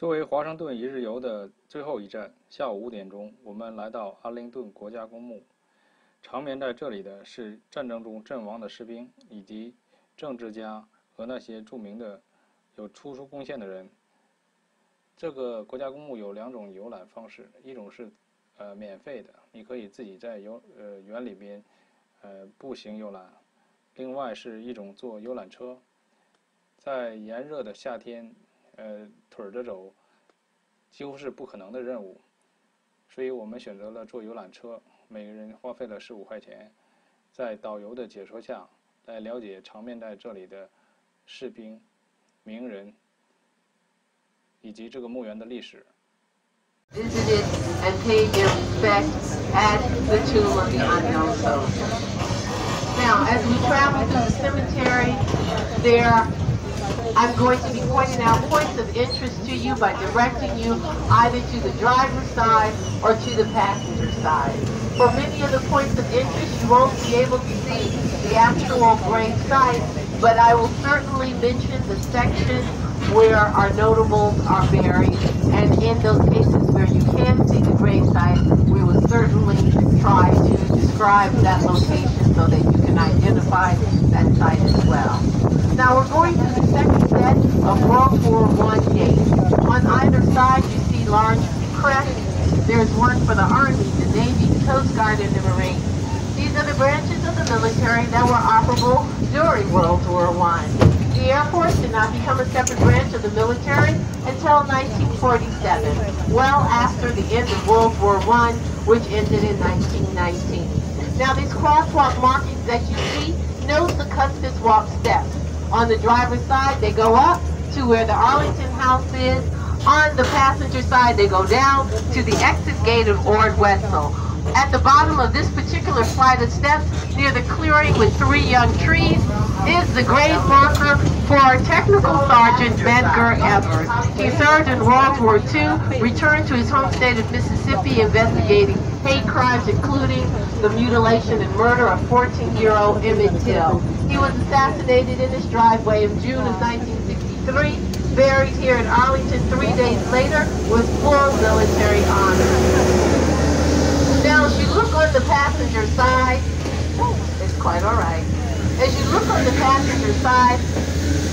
作为华盛顿一日游的最后一站，下午5点钟，我们来到阿灵顿国家公墓。长眠在这里的是战争中阵亡的士兵，以及政治家和那些著名的有突出贡献的人。这个国家公墓有2种游览方式，一种是免费的，你可以自己在园里边步行游览；另外是一种坐游览车，在炎热的夏天腿着走几乎是不可能的任务，所以我们选择了坐游览车，每个人花费了15块钱，在导游的解说下来了解长眠在这里的士兵、名人以及这个墓园的历史。 Visited and paid their respects at the tomb of the unknown soldier. Now, as we travel through the cemetery, I'm going to be pointing out points of interest to you by directing you either to the driver's side or to the passenger side. For many of the points of interest, you won't be able to see the actual grave site, but I will certainly mention the section where our notables are buried, and in those cases where you can see the grave site, we will certainly try to describe that location so that you can identify that site as well. Now we're going to the second set of World War I dates. On either side you see large crests. There's one for the Army, the Navy, the Coast Guard, and the Marines. These are the branches of the military that were operable during World War I. The Air Force did not become a separate branch of the military until 1947, well after the end of World War I, which ended in 1919. Now these crosswalk markings that you see, note the Custis Walk steps. On the driver's side, they go up to where the Arlington House is. On the passenger side, they go down to the exit gate of Ord Wetzel. At the bottom of this particular flight of steps, near the clearing with 3 young trees, is the grave marker for Technical Sergeant Medgar Evers. He served in World War II, returned to his home state of Mississippi investigating hate crimes, including the mutilation and murder of 14-year-old Emmett Till. He was assassinated in his driveway in June of 1963, buried here in Arlington 3 days later with full military honors. Now, as you look on the passenger side, it's quite all right. As you look on the passenger side,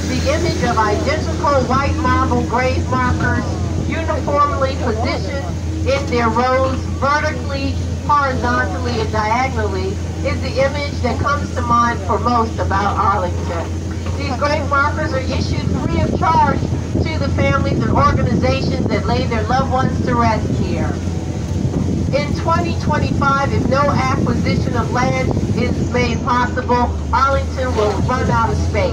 the image of identical white marble grave markers uniformly positioned in their rows vertically, horizontally, and diagonally is the image that comes to mind for most about Arlington. These grave markers are issued free of charge to the families and organizations that lay their loved ones to rest here. In 2025, if no acquisition of land is made possible, Arlington will run out of space.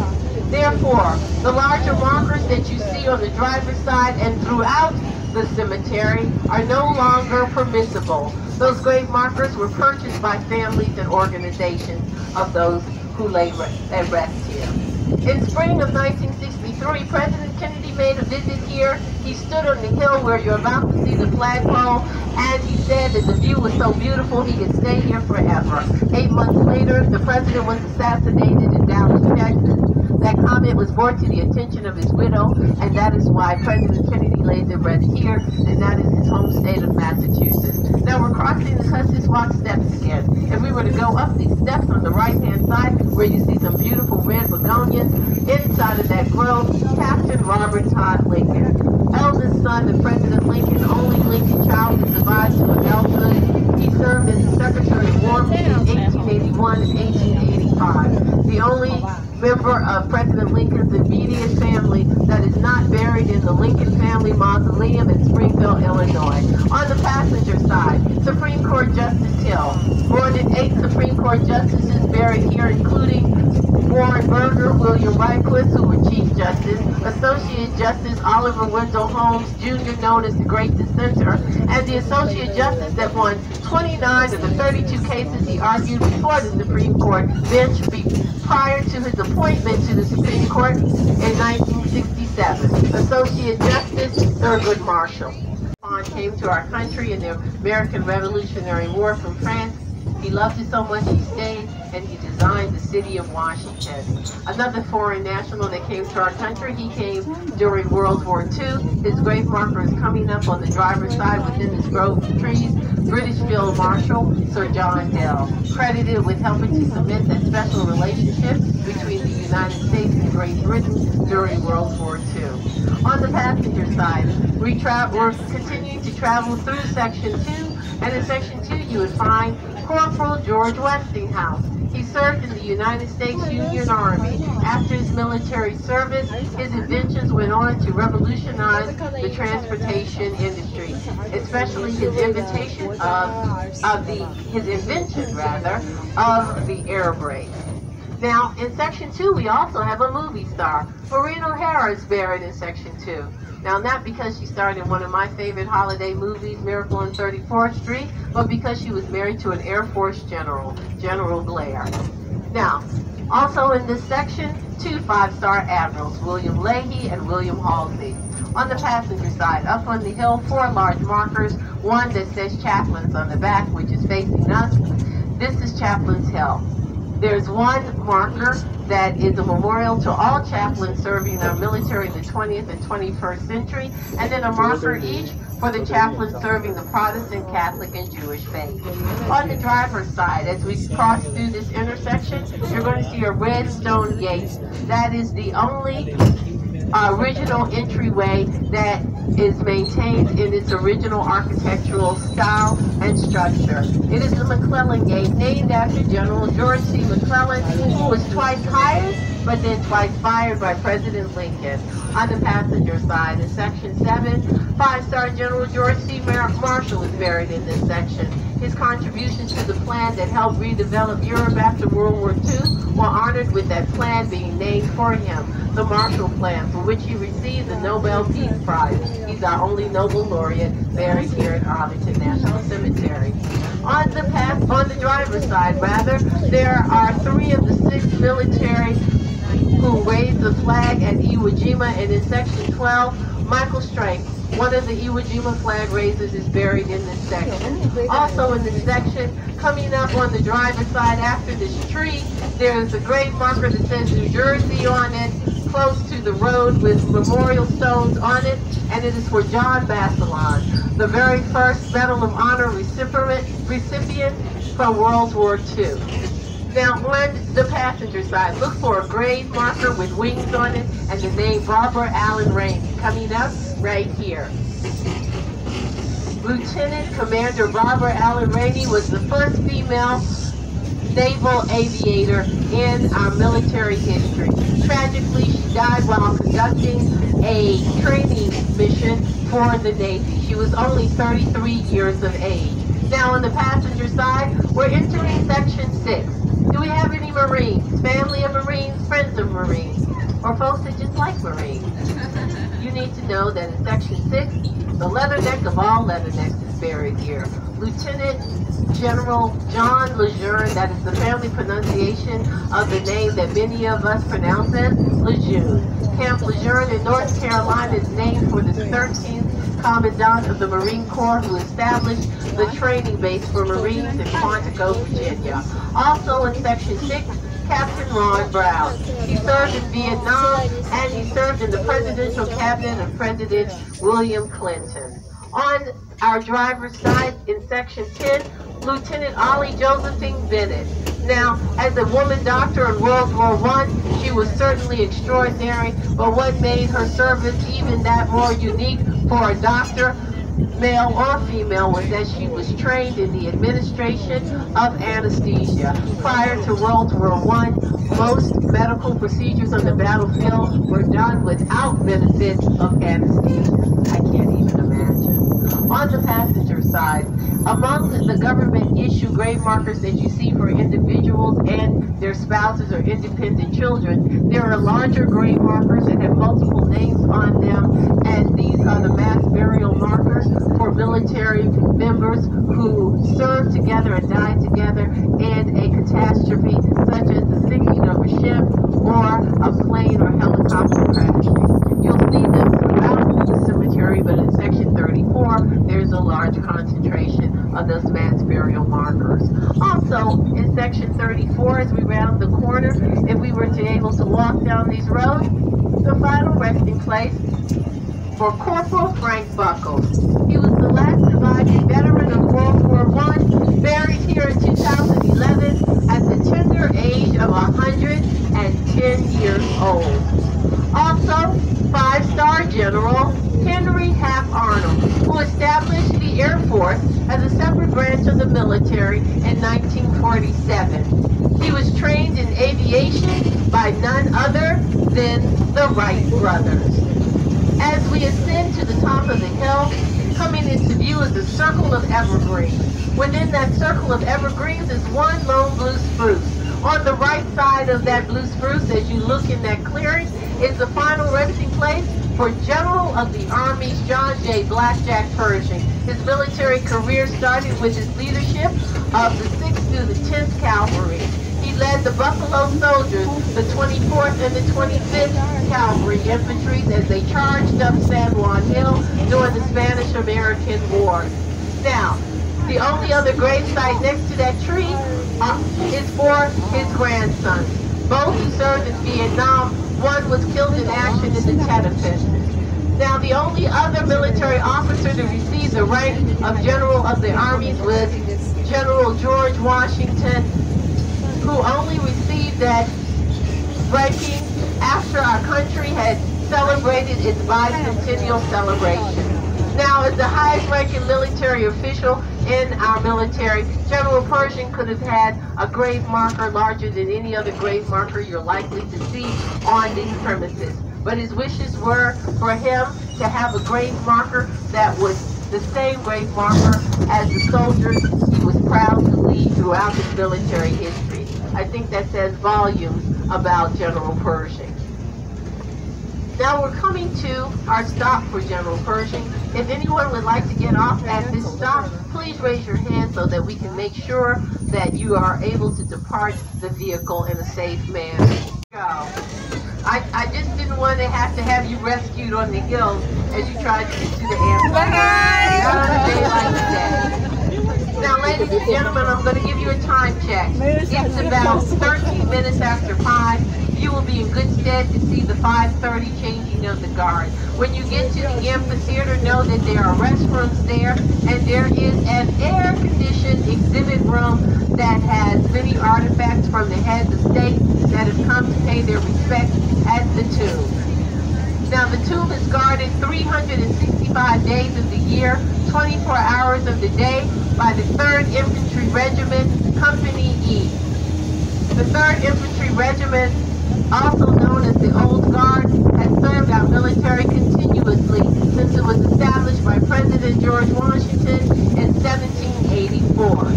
Therefore, the larger markers that you see on the driver's side and throughout the cemetery are no longer permissible. Those grave markers were purchased by families and organizations of those who lay at rest here. In spring of 1963, President Kennedy made a visit here. He stood on the hill where you're about to see the flagpole, and he said that the view was so beautiful he could stay here forever. 8 months later, the president was assassinated in Dallas, Texas. That comment was brought to the attention of his widow, and that is why President Kennedy lays at rest here, and that is his home state of Massachusetts. Now we're crossing the Custis Walk steps again. If we were to go up these steps on the right-hand side, where you see some beautiful red begonias, inside of that grove, Captain Robert Todd Lincoln, eldest son of President Lincoln, only Lincoln child to survive to adulthood. He served as the Secretary of War between 1881 and 1885. The only member of President Lincoln's immediate family that is not buried in the Lincoln Family Mausoleum in Springfield, Illinois. On the passenger side, Supreme Court Justice Hill. More than 8 Supreme Court justices buried here, including Warren Burger, William Rehnquist, who were Chief Justice, Associate Justice Oliver Wendell Holmes, Jr., known as the Great Dissenter, and the Associate Justice that won 29 of the 32 cases he argued before the Supreme Court bench prior to his appointment to the Supreme Court in 1967. Associate Justice Thurgood Marshall came to our country in the American Revolutionary War from France He loved it so much he stayed, and he designed the city of Washington. Another foreign national that came to our country, he came during World War II. His grave marker is coming up on the driver's side within this grove of trees. British Field Marshal Sir John Dell, credited with helping to cement that special relationship between the United States and Great Britain during World War II. On the passenger side, we're continuing to travel through Section 2, and in Section 2 you would find Corporal George Westinghouse. He served in the United States Union Army. After his military service, his inventions went on to revolutionize the transportation industry, especially his invention of the air brake. Now, in Section 2, we also have a movie star. Farina O'Hara is buried in Section 2. Now, not because she starred in one of my favorite holiday movies, Miracle on 34th Street, but because she was married to an Air Force general, General Blair. Now, also in this section, 2 5-star admirals, William Leahy and William Halsey. On the passenger side, up on the hill, 4 large markers, one that says Chaplains on the back, which is facing us. This is Chaplains Hill. There's one marker that is a memorial to all chaplains serving our military in the 20th and 21st century, and then a marker each for the chaplains serving the Protestant, Catholic, and Jewish faith. On the driver's side, as we cross through this intersection, you're going to see a red stone gate. That is the only original entryway that is maintained in its original architectural style and structure. It is the McClellan Gate, named after General George C. McClellan, who was twice hired but then twice fired by President Lincoln. On the passenger side, in Section 7, 5-star General George C. Marshall is buried in this section. His contributions to the plan that helped redevelop Europe after World War II were honored with that plan being named for him, the Marshall Plan, for which he received the Nobel Peace Prize. He's our only Nobel laureate buried here at Arlington National Cemetery. On the driver's side, there are 3 of the 6 military who raised the flag at Iwo Jima, and in Section 12, Michael Strank, one of the Iwo Jima flag raisers, is buried in this section. Also in this section, coming up on the driver's side after this tree, there's a grave marker that says New Jersey on it, close to the road with memorial stones on it, and it is for John Bassalon, the very first Medal of Honor recipient from World War II. Now, on the passenger side, look for a grave marker with wings on it and the name Barbara Allen Rainey coming up right here. Lieutenant Commander Barbara Allen Rainey was the first female naval aviator in our military history. Tragically, she died while conducting a training mission for the Navy. She was only 33 years of age. Now, on the passenger side, we're entering Section 6. Do we have any Marines? Family of Marines, friends of Marines, or folks that just like Marines? You need to know that in Section 6, the leatherneck of all leathernecks is buried here. Lieutenant General John Lejeune, that is the family pronunciation of the name that many of us pronounce as Lejeune. Camp Lejeune in North Carolina is named for the 13th Commandant of the Marine Corps who established the training base for Marines in Quantico, Virginia. Also in Section 6, Captain Ron Brown. He served in Vietnam, and he served in the presidential cabinet of President William Clinton. On our driver's side in Section 10, Lieutenant Ollie Josephine Bennett. Now, as a woman doctor in World War I, she was certainly extraordinary, but what made her service even that more unique for a doctor, male or female, was that she was trained in the administration of anesthesia. Prior to World War I, most medical procedures on the battlefield were done without benefit of anesthesia. I can't even imagine. On the passenger side, among the government-issued grave markers that you see for individuals and their spouses or independent children, there are larger grave markers that have multiple names on them, and these are the mass burial markers for military members who served together and died together in a catastrophe such as the sinking of a ship or a plane or helicopter crash. You'll see them throughout the cemetery, but in Section 34, there's a large concentration of those mass burial markers. Also, Also, in section 34, as we round the corner, if we were to able to walk down these roads, the final resting place for Corporal Frank Buckles. He was the last surviving veteran of World War I, buried here in 2011 at the tender age of 110 years old. Also, 5-star General Henry Hap Arnold, who established the Air Force as a separate branch of the military in 1947. He was trained in aviation by none other than the Wright brothers. As we ascend to the top of the hill, coming into view is a circle of evergreens. Within that circle of evergreens is one lone blue spruce. On the right side of that blue spruce, as you look in that clearing, is the final resting place for General of the Army's John J. Blackjack Pershing. His military career started with his leadership of the 6th through the 10th Cavalry. He led the Buffalo Soldiers, the 24th and the 25th Cavalry Infantry as they charged up San Juan Hill during the Spanish-American War. Now, the only other grave site next to that tree is for his grandsons. Both who served in Vietnam. One was killed in action in the Tet Offense. Now, the only other military officer to receive the rank of General of the Armies was General George Washington, who only received that ranking after our country had celebrated its bicentennial celebration. Now, as the highest-ranking military official in our military, General Pershing could have had a grave marker larger than any other grave marker you're likely to see on these premises. But his wishes were for him to have a grave marker that was the same grave marker as the soldiers he was proud to lead throughout his military history. I think that says volumes about General Pershing. Now we're coming to our stop for General Pershing. If anyone would like to get off at this stop, please raise your hand so that we can make sure that you are able to depart the vehicle in a safe manner. I just didn't want to have you rescued on the hills as you tried to get to the airport. Not on a day like today. Now, ladies and gentlemen, I'm going to give you a time check. It's about 13 minutes after 5. You will be in good stead to see the 5:30 changing of the guard. When you get to the amphitheater, know that there are restrooms there, and there is an air-conditioned exhibit room that has many artifacts from the heads of state that have come to pay their respects at the tomb. Now, the tomb is guarded 365 days of the year, 24 hours of the day, by the 3rd Infantry Regiment, Company E. The 3rd Infantry Regiment, also known as the Old Guard, has served our military continuously since it was established by President George Washington in 1784.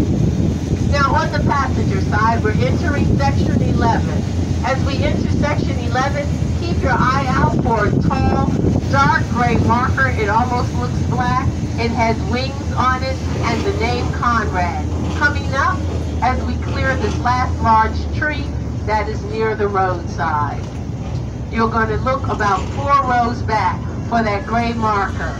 Now, on the passenger side, we're entering Section 11. As we enter Section 11, keep your eye out for a tall, dark gray marker. It almost looks black. It has wings on it and the name Conrad. Coming up, as we clear this last large tree that is near the roadside, you're going to look about 4 rows back for that gray marker.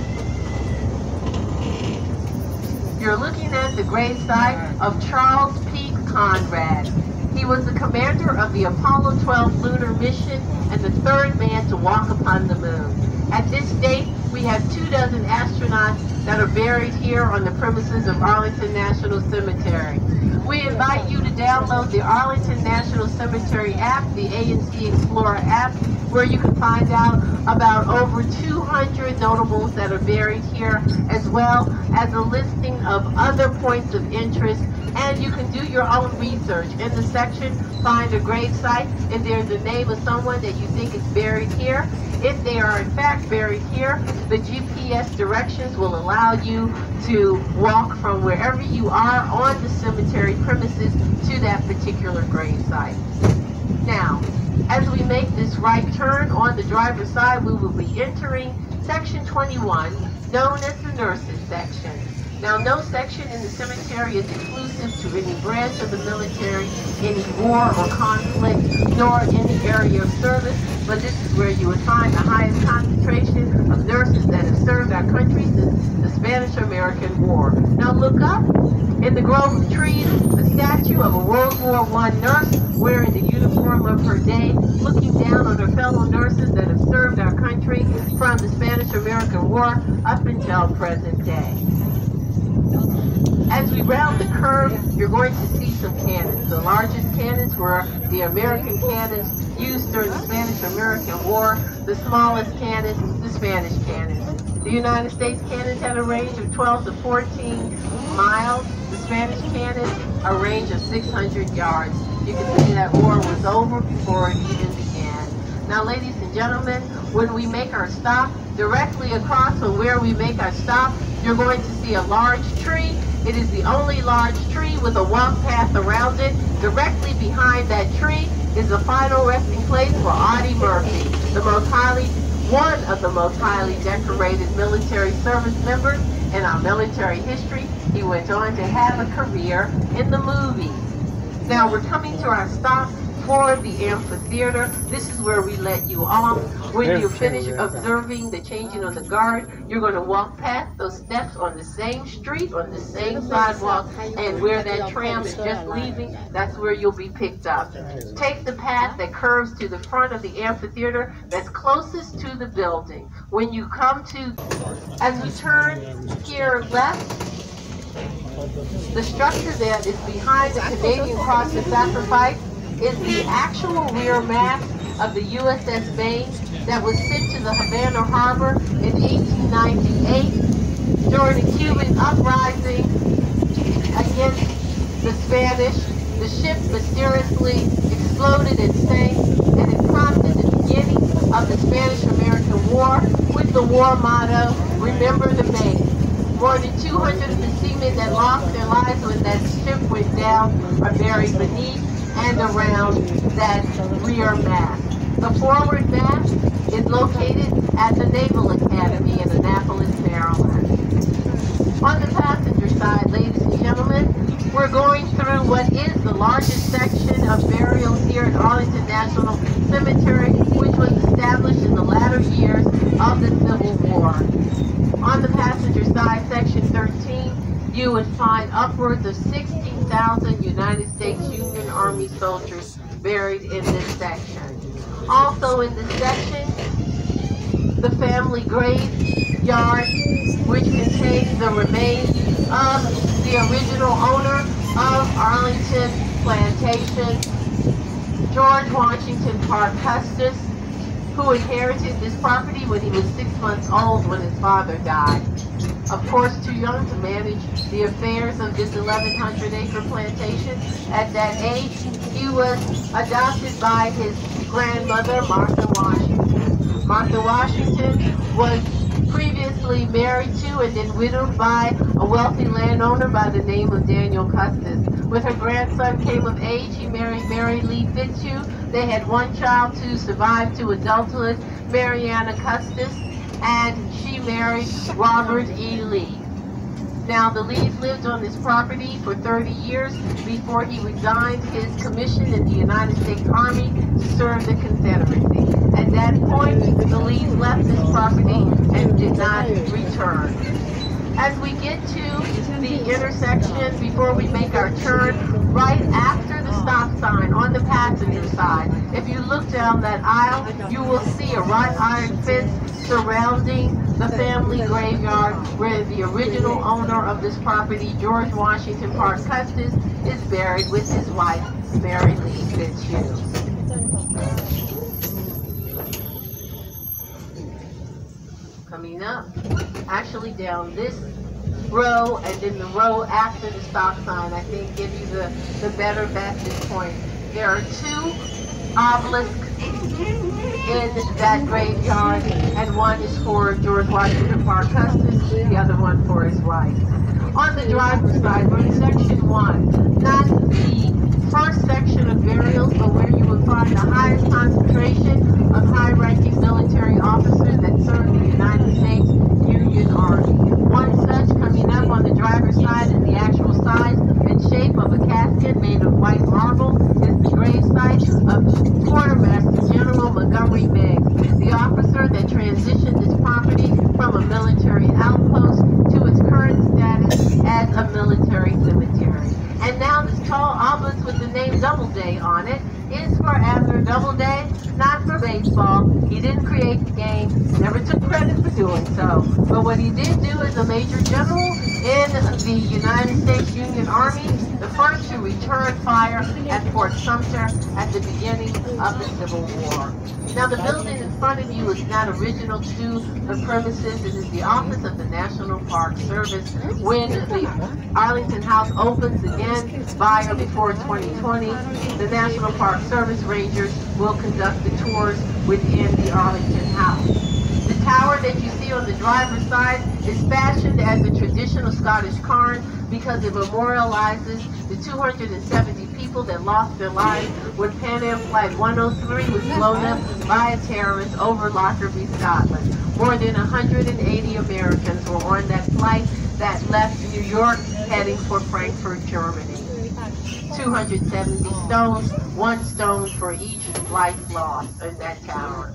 You're looking at the gravesite of Charles P. Conrad. He was the commander of the Apollo 12 lunar mission and the 3rd man to walk upon the moon. At this date, we have 24 astronauts that are buried here on the premises of Arlington National Cemetery. We invite you to download the Arlington National Cemetery app, the ANC Explorer app, where you can find out about over 200 notables that are buried here, as well as a listing of other points of interest. And you can do your own research. In the section, find a grave site. If there's a name of someone that you think is buried here, if they are in fact buried here, the GPS directions will allow you to walk from wherever you are on the cemetery premises to that particular grave site. Now, as we make this right turn on the driver's side, we will be entering Section 21, known as the Nurses section. Now, no section in the cemetery is exclusive to any branch of the military, any war or conflict, nor any area of service, but this is where you would find the highest concentration of nurses that have served our country since the Spanish-American War. Now, look up. In the grove of trees, a statue of a World War I nurse wearing the uniform of her day, looking down on her fellow nurses that have served our country from the Spanish-American War up until present day. As we round the curve, you're going to see some cannons. The largest cannons were the American cannons used during the Spanish-American War. The smallest cannons, the Spanish cannons. The United States cannons had a range of 12 to 14 miles. The Spanish cannons, a range of 600 yards. You can see that war was over before it even began. Now, ladies and gentlemen, when we make our stop, directly across from where we make our stop, you're going to see a large tree. It is the only large tree with a walk path around it. Directly behind that tree is the final resting place for Audie Murphy, one of the most highly decorated military service members in our military history. He went on to have a career in the movies. Now we're coming to our stop for the amphitheater. This is where we let you off. When you finish observing the changing of the guard, you're going to walk past those steps on the same street, on the same sidewalk, and where that tram is just leaving, that's where you'll be picked up. Take the path that curves to the front of the amphitheater that's closest to the building. When you come to, as we turn here left, the structure that is behind the Canadian Cross of Sacrifice is the actual rear mast of the USS Maine that was sent to the Havana Harbor in 1898 during the Cuban uprising against the Spanish. The ship mysteriously exploded and sank, and it prompted the beginning of the Spanish-American War with the war motto, "Remember the Maine." More than 200 of the seamen that lost their lives when that ship went down are buried beneath and around that rear mast. The forward mast is located at the Naval Academy in Annapolis, Maryland. On the passenger side, ladies and gentlemen, we're going through what is the largest section of burials here at Arlington National Cemetery, which was established in the latter years of the Civil War. On the passenger side, section 13, you would find upwards of 16,000 United States Union Army soldiers buried in this section. Also in this section, the family graveyard, which contains the remains of the original owner of Arlington Plantation, George Washington Parke Custis, who inherited this property when he was 6 months old when his father died. Of course, too young to manage the affairs of this 1,100-acre plantation. At that age, he was adopted by his grandmother, Martha Washington. Martha Washington was previously married to and then widowed by a wealthy landowner by the name of Daniel Custis. When her grandson came of age, he married Mary Lee Fitzhugh. They had one child who survived to adulthood, Mariana Custis, and she married Robert E. Lee. Now, the Lees lived on this property for 30 years before he resigned his commission in the United States Army to serve the Confederacy. At that point, the Lees left this property and did not return. As we get to the intersection, before we make our turn, right after the stop sign on the passenger side, if you look down that aisle, you will see a wrought iron fence surrounding the family graveyard where the original owner of this property, George Washington Parke Custis, is buried with his wife, Mary Lee Fitzhugh. Coming up, actually down this row and then the row after the stop sign, I think give you the better vantage point. There are two obelisks in that graveyard, and one is for George Washington Parke Custis, the other one for his wife. On the driver's side, we're in section 1, not the first section of burials, but where you will find the highest concentration of high-ranking military officers that served the United States Union Army. One such coming up on the driver's side is the actual size and shape of a casket made of white marble is the gravesite of Quartermaster General Montgomery Meigs, the officer that transitioned this property from a military military outpost to its current status as a military cemetery. And now this tall obelisk with the name Doubleday on it is for Abner Doubleday, not for baseball. He didn't create the game, never took credit for doing so. But what he did do as a major general in the United States Union Army, the first to return fire at Fort Sumter at the beginning of the Civil War. Now the building in front of you is not original to the premises. It is the office of the National Park Service. When the Arlington House opens again by or before 2020, the National Park Service Rangers will conduct the tours within the Arlington House. The tower that you see on the driver's side is fashioned as a traditional Scottish cairn because it memorializes the 270 people that lost their lives when Pan Am Flight 103 was blown up by a terrorist over Lockerbie, Scotland. More than 180 Americans were on that flight that left New York heading for Frankfurt, Germany. 270 stones, 1 stone for each life lost in that tower.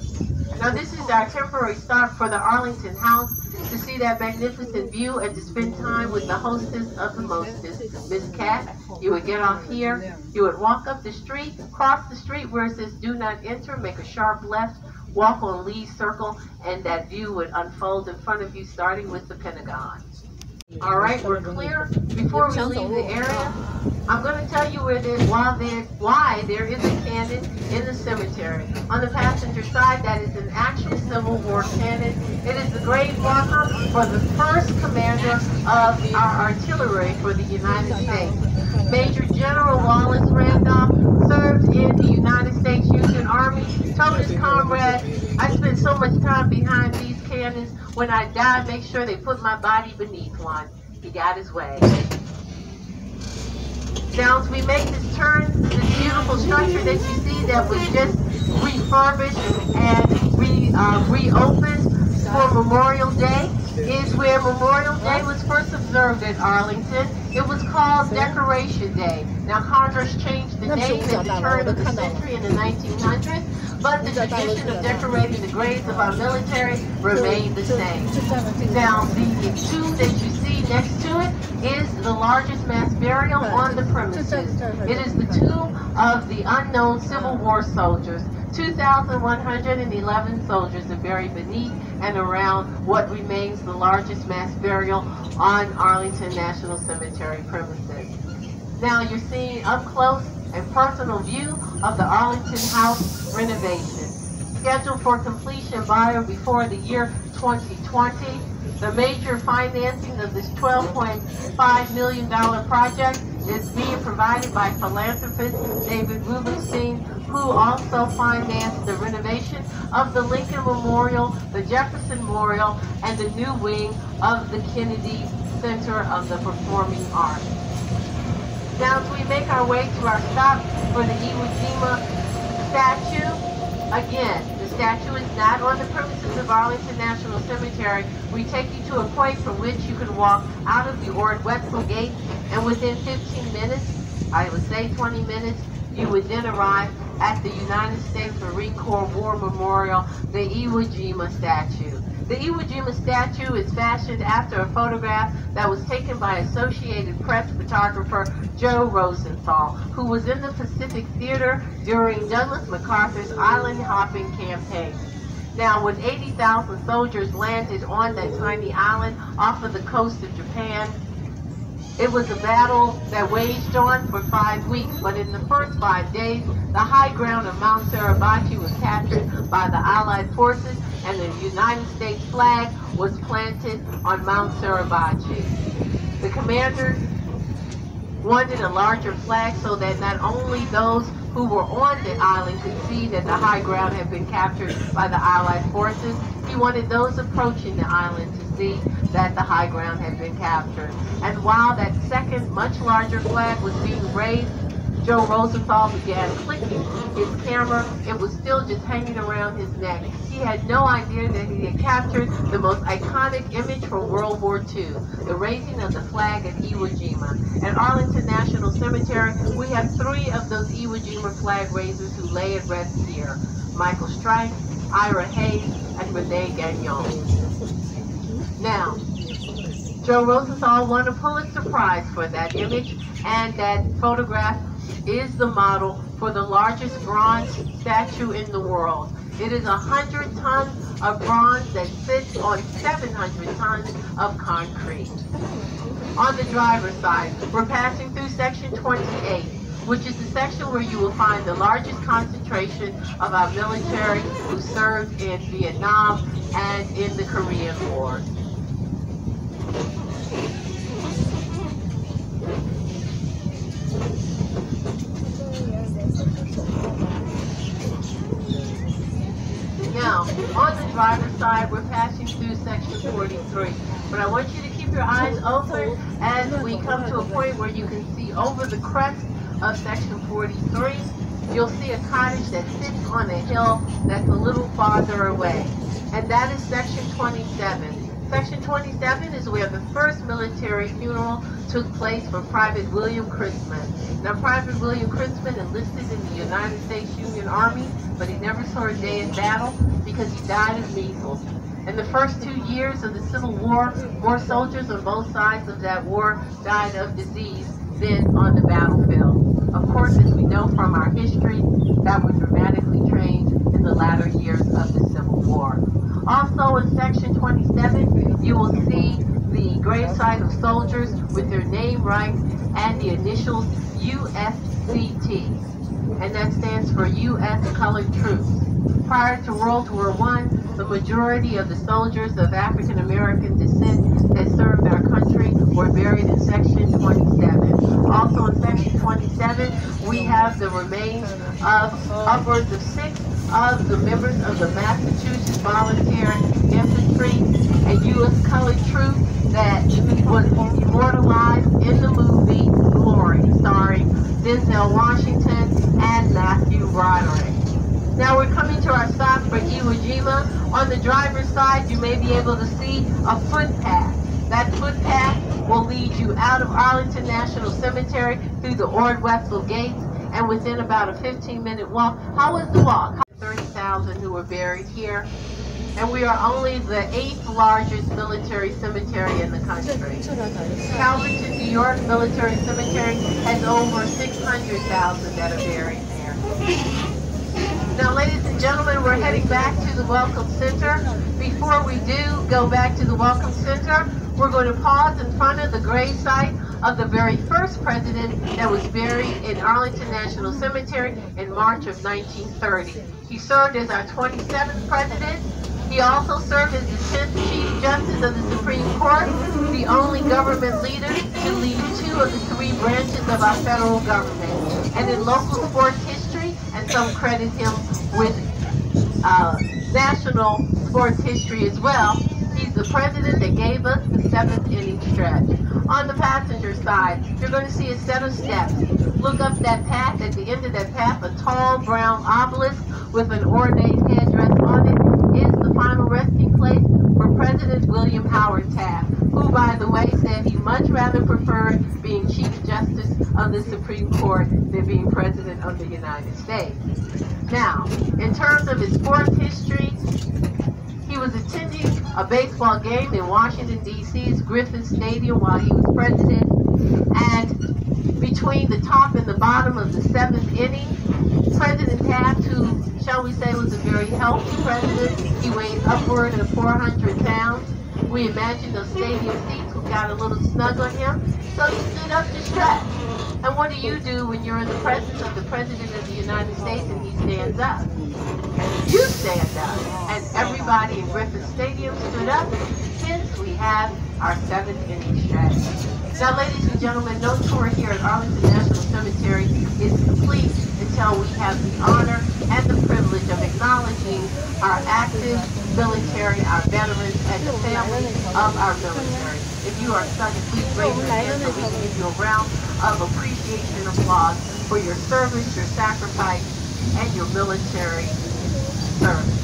Now this is our temporary stop for the Arlington House to see that magnificent view and to spend time with the hostess of the mostest, Miss Cat. You would get off here, you would walk up the street, cross the street where it says do not enter, make a sharp left, walk on Lee's Circle, and that view would unfold in front of you starting with the Pentagon. All right, we're clear. Before we leave the area, I'm going to tell you why there is a cannon in the cemetery. On the passenger side, that is an actual Civil War cannon. It is the grave marker for the first commander of our artillery for the United States. Major General Wallace Randolph served in the United States Union Army, told his comrades, I spent so much time behind these cannons. When I die, make sure they put my body beneath one. He got his way. Now, as we make this turn, this beautiful structure that you see that was just refurbished and reopened for Memorial Day is where Memorial Day was first observed at Arlington. It was called Decoration Day. Now, Congress changed the name at the turn of the century in the 1900s, but the tradition of decorating the graves of our military remained the same. Now, the tomb that you see next to it is the largest mass burial on the premises. It is the tomb of the unknown Civil War soldiers. 2,111 soldiers are buried beneath and around what remains the largest mass burial on Arlington National Cemetery premises. Now you're seeing up close and personal view of the Arlington House renovation. Scheduled for completion by or before the year 2020. The major financing of this $12.5 million project is being provided by philanthropist David Rubenstein, who also financed the renovation of the Lincoln Memorial, the Jefferson Memorial, and the new wing of the Kennedy Center of the Performing Arts. Now, as we make our way to our stop for the Iwo Jima statue, again, the statue is not on the premises of Arlington National Cemetery. We take you to a point from which you can walk out of the Ord Wetzel Gate, and within 15 minutes, I would say 20 minutes, you would then arrive at the United States Marine Corps War Memorial, the Iwo Jima statue. The Iwo Jima statue is fashioned after a photograph that was taken by Associated Press photographer Joe Rosenthal, who was in the Pacific Theater during Douglas MacArthur's island hopping campaign. Now, when 80,000 soldiers landed on that tiny island off of the coast of Japan, it was a battle that waged on for 5 weeks, but in the first 5 days, the high ground of Mount Suribachi was captured by the Allied forces, and the United States flag was planted on Mount Suribachi. The commanders wanted a larger flag so that not only those who were on the island could see that the high ground had been captured by the Allied forces, he wanted those approaching the island to see that the high ground had been captured. And while that second, much larger flag was being raised, Joe Rosenthal began clicking his camera. It was still just hanging around his neck. He had no idea that he had captured the most iconic image from World War II, the raising of the flag at Iwo Jima. At Arlington National Cemetery, we have 3 of those Iwo Jima flag raisers who lay at rest here: Michael Strife, Ira Hayes, and Renee Gagnon. Now, Joe Rosenthal won a Pulitzer Prize for that image, and that photograph is the model for the largest bronze statue in the world. It is 100 tons of bronze that sits on 700 tons of concrete. On the driver's side, we're passing through section 28, which is the section where you will find the largest concentration of our military who served in Vietnam and in the Korean War. Now, on the driver's side, we're passing through section 43. But I want you to keep your eyes open as we come to a point where you can see over the crest of section 43. You'll see a cottage that sits on a hill that's a little farther away. And that is section 27. Section 27 is where the first military funeral took place for Private William Christman. Now, Private William Christman enlisted in the United States Union Army, but he never saw a day in battle because he died of measles. In the first 2 years of the Civil War, more soldiers on both sides of that war died of disease than on the battlefield. Of course, as we know from our history, that was dramatically changed in the latter years of the Civil War. Also in section 27, you will see the gravesite of soldiers with their name rights and the initials USCT, and that stands for U.S. Colored Troops. Prior to World War I, the majority of the soldiers of African American descent that served our country were buried in section 27. Also in section 27, we have the remains of upwards of 6 of the members of the Massachusetts Volunteer Infantry and U.S. Colored Troop that was immortalized in the movie Glory, starring Denzel Washington and Matthew Broderick. Now we're coming to our stop for Iwo Jima. On the driver's side, you may be able to see a footpath. That footpath will lead you out of Arlington National Cemetery through the Ord-Wetzel gates, and within about a 15-minute walk. How was the walk? 30,000 who were buried here. And we are only the 8th largest military cemetery in the country. Calverton, New York Military Cemetery has over 600,000 that are buried there. Now, ladies and gentlemen, we're heading back to the Welcome Center. Before we do go back to the Welcome Center, we're going to pause in front of the gravesite of the very first president that was buried in Arlington National Cemetery in March of 1930. He served as our 27th president. He also served as the 10th Chief Justice of the Supreme Court, the only government leader to lead 2 of the 3 branches of our federal government. And in local sports history, and some credit him with national sports history as well, he's the president that gave us the 7th inning stretch. On the passenger side, you're going to see a set of steps. Look up that path. At the end of that path, a tall brown obelisk with an ornate headdress on it is the final resting place for President William Howard Taft, who, by the way, said he much rather preferred being Chief Justice of the Supreme Court than being President of the United States. Now, in terms of his sports history, he was attending a baseball game in Washington, D.C.'s Griffin Stadium while he was president, and between the top and the bottom of the 7th inning, President Taft, who, shall we say, was a very healthy president, he weighed upward of 400 pounds. We imagined those stadium seats got a little snug on him, so he stood up to stretch. And what do when you're in the presence of the President of the United States and he stands up? You stand up. And everybody in Griffin Stadium stood up, since we have our 7th inning stretch. Now, ladies and gentlemen, no tour here at Arlington National Cemetery is complete until we have the honor and the privilege of acknowledging our active military, our veterans, and the families of our military. If you are stuck, please raise your hand so we can give you a round of appreciation and applause for your service, your sacrifice, and your military service.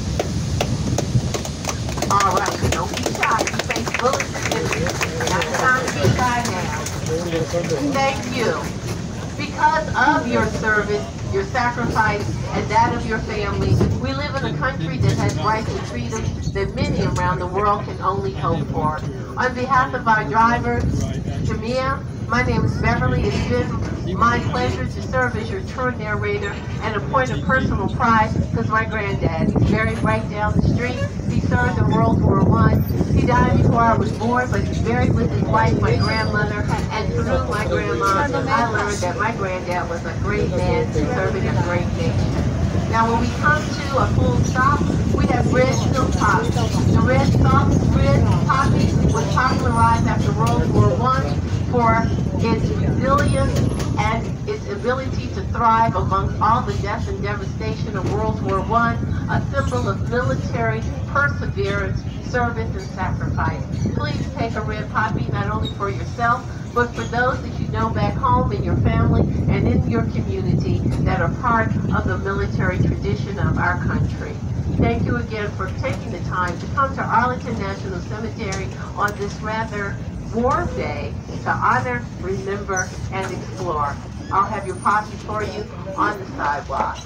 All right, don't be shy. You face bullets and enemies. Not time to be shy now. Thank you. Because because of your service, your sacrifice, and that of your family, we live in a country that has rights and freedoms that many around the world can only hope for. On behalf of our driver, Jamia, my name is Beverly. It's been my pleasure to serve as your tour narrator and a point of personal pride because my granddad, he's buried right down the street. He served in World War I. He died before I was born, but he's buried with his wife, my grandmother, and through my grandma, I learned that my granddad was a great man serving a great nation. Now, when we come to a full stop, we have red silk poppy. The red poppy was popularized after World War I for its resilience and its ability to thrive amongst all the death and devastation of World War I, a symbol of military perseverance, service, and sacrifice. Please take a red poppy not only for yourself, but for those that you know back home in your family and in your community that are part of the military tradition of our country. Thank you again for taking the time to come to Arlington National Cemetery on this rather warm day to honor, remember, and explore. I'll have your posse for you on the sidewalk.